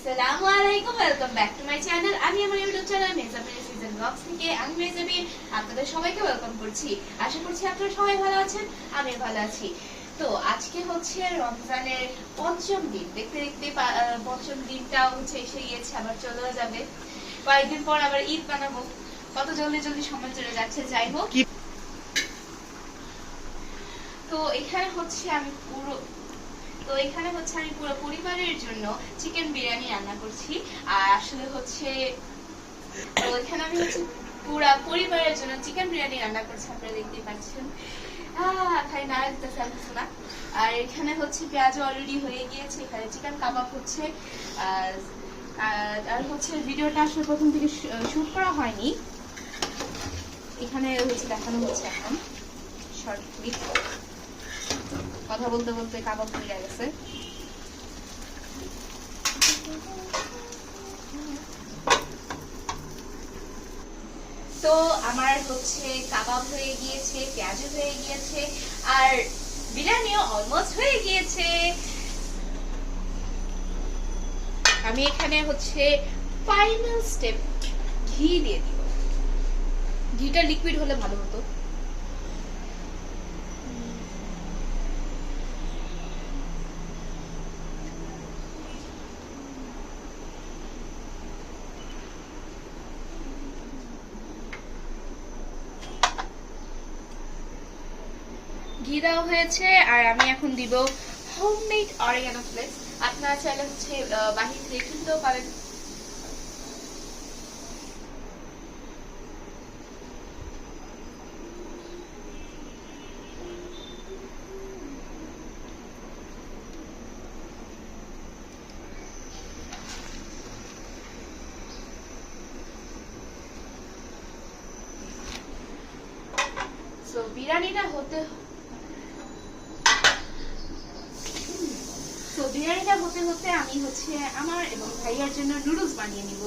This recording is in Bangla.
আসসালামু আলাইকুম, welcome back to my channel. আমি আমার ইউটিউব চ্যানেল মেহজাবেন সিজন ব্লগস থেকে আমি মেহজাবিন আপনাদের সবাইকে ওয়েলকাম করছি। আশা করছি আপনারা সবাই ভালো আছেন, আমি ভালো আছি। তো আজকে হচ্ছে রমজানের পঞ্চম দিন, দেখতে দেখতে পঞ্চম দিনটাও হচ্ছে এসে গিয়েছে, আবার চলেও যাবে। কয়েকদিন পর আবার ঈদ বানাবো, কত জলদি জলদি সময় চলে যাচ্ছে। যাই হোক, তো এখানে হচ্ছে আমি পুরো পরিবারের জন্য চিকেন বিরিয়ানি রান্না করছি। আর আসলে হচ্ছে তো এখানে আমি হচ্ছে পুরো পরিবারের জন্য চিকেন বিরিয়ানি রান্না করছি, আপনারা দেখতেই পাচ্ছেন। খাই না না। আর এখানে হচ্ছে পেঁয়াজ অলরেডি হয়ে গিয়েছে, এখানে চিকেন কাবাব হচ্ছে। আর হচ্ছে ভিডিওটা আসলে প্রথম থেকে শুট করা হয়নি, এখানে হচ্ছে দেখানো হচ্ছে এখন শর্ট ক্লিপ। কথা বলতে বলতে কাবাব হয়ে গেছে। তো আমার হচ্ছে কাবাব হয়ে গিয়েছে, পেঁয়াজ হয়ে গিয়েছে, আর বিরিয়ানিও অলমোস্ট হয়ে গিয়েছে। আমি এখানে হচ্ছে ফাইনাল স্টেপ ঘি দিয়ে দিব। ঘিটা লিকুইড হলে ভালো হতো। ঘি দেওয়া হয়েছে, আর আমি এখন দিব হোমমেড অরিগানো ফ্লেক্স। আপনারা চাইলে হচ্ছে বাহির থেকে কিনতেও পারেন। তো বিরিয়ানিটা হতে হতে আমি হচ্ছে আমার এবং ভাইয়ার জন্য নুডলস বানিয়ে নিব।